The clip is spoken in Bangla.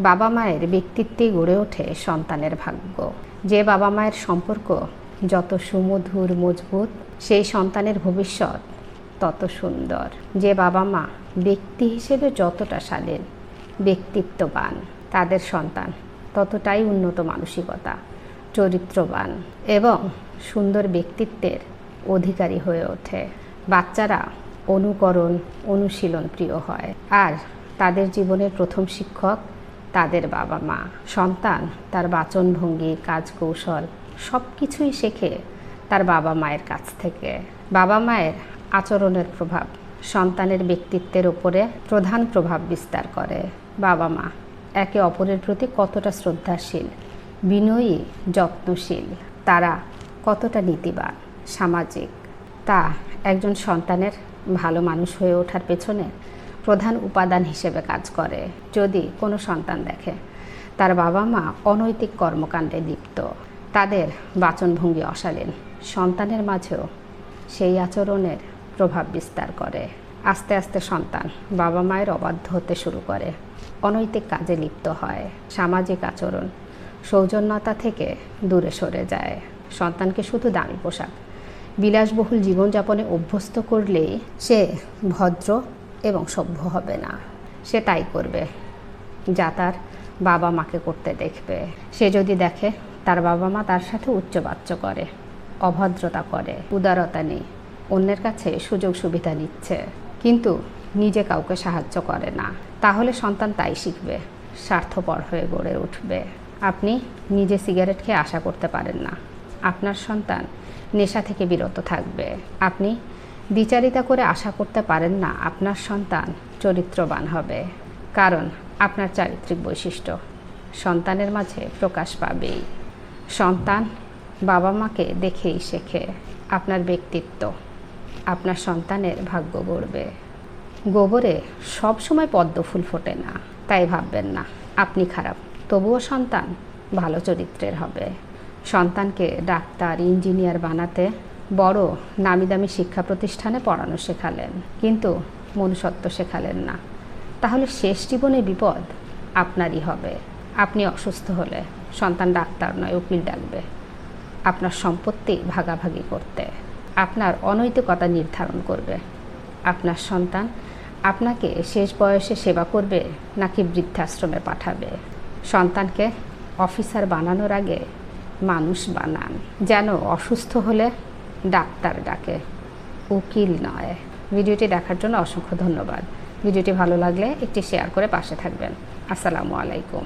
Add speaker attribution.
Speaker 1: বাবা মায়ের ব্যক্তিত্বেই গড়ে ওঠে সন্তানের ভাগ্য। যে বাবা মায়ের সম্পর্ক যত সুমধুর মজবুত, সেই সন্তানের ভবিষ্যৎ তত সুন্দর। যে বাবা মা ব্যক্তি হিসেবে যতটা শালীন, ব্যক্তিত্ববান, তাদের সন্তান ততটাই উন্নত মানসিকতা, চরিত্রবান এবং সুন্দর ব্যক্তিত্বের অধিকারী হয়ে ওঠে। বাচ্চারা অনুকরণ, অনুশীলন প্রিয় হয়, আর তাদের জীবনের প্রথম শিক্ষক তাদের বাবা মা। সন্তান তার বাচনভঙ্গি, কাজ কৌশল সব কিছুই শেখে তার বাবা মায়ের কাছ থেকে। বাবা মায়ের আচরণের প্রভাব সন্তানের ব্যক্তিত্বের উপরে প্রধান প্রভাব বিস্তার করে। বাবা মা একে অপরের প্রতি কতটা শ্রদ্ধাশীল, বিনয়ী, যত্নশীল, তারা কতটা নীতিবান, সামাজিক, তা একজন সন্তানের ভালো মানুষ হয়ে ওঠার পেছনে প্রধান উপাদান হিসেবে কাজ করে। যদি কোনো সন্তান দেখে তার বাবা মা অনৈতিক কর্মকাণ্ডে লিপ্ত, তাদের বাচনভঙ্গি অশালীন, সন্তানের মাঝেও সেই আচরণের প্রভাব বিস্তার করে। আস্তে আস্তে সন্তান বাবা মায়ের অবাধ্য হতে শুরু করে, অনৈতিক কাজে লিপ্ত হয়, সামাজিক আচরণ, সৌজন্যতা থেকে দূরে সরে যায়। সন্তানকে শুধু দামি পোশাক, বিলাসবহুল জীবনযাপনে অভ্যস্ত করলেই সে ভদ্র এবং সভ্য হবে না। সে তাই করবে যা তার বাবা মাকে করতে দেখবে। সে যদি দেখে তার বাবা মা তার সাথে উচ্চবাচ্য করে, অভদ্রতা করে, উদারতা নেই, অন্যের কাছে সুযোগ সুবিধা নিচ্ছে কিন্তু নিজে কাউকে সাহায্য করে না, তাহলে সন্তান তাই শিখবে, স্বার্থপর হয়ে গড়ে উঠবে। আপনি নিজে সিগারেট খেয়ে আশা করতে পারেন না আপনার সন্তান নেশা থেকে বিরত থাকবে। আপনি দ্বিচারিতা করে আশা করতে পারেন না আপনার সন্তান চরিত্রবান হবে, কারণ আপনার চারিত্রিক বৈশিষ্ট্য সন্তানের মাঝে প্রকাশ পাবেই। সন্তান বাবা মাকে দেখেই শেখে। আপনার ব্যক্তিত্ব আপনার সন্তানের ভাগ্য গড়বে। গোবরে সবসময় পদ্ম ফুল ফোটে না, তাই ভাববেন না আপনি খারাপ, তবুও সন্তান ভালো চরিত্রের হবে। সন্তানকে ডাক্তার, ইঞ্জিনিয়ার বানাতে বড় নামি দামি শিক্ষা প্রতিষ্ঠানে পড়ানো শেখালেন, কিন্তু মনুষ্যত্ব শেখালেন না, তাহলে শেষ জীবনে বিপদ আপনারই হবে। আপনি অসুস্থ হলে সন্তান ডাক্তার নয় উকিল ডাকবে আপনার সম্পত্তি ভাগাভাগি করতে, আপনার অনৈতিকতা নির্ধারণ করবে। আপনার সন্তান আপনাকে শেষ বয়সে সেবা করবে নাকি বৃদ্ধাশ্রমে পাঠাবে। সন্তানকে অফিসার বানানোর আগে মানুষ বানান, যেন অসুস্থ হলে ডাক্তার ডাকে, উকিল নয়। ভিডিওটি দেখার জন্য অসংখ্য ধন্যবাদ। ভিডিওটি ভালো লাগলে একটি শেয়ার করে পাশে থাকবেন। আসসালামু আলাইকুম।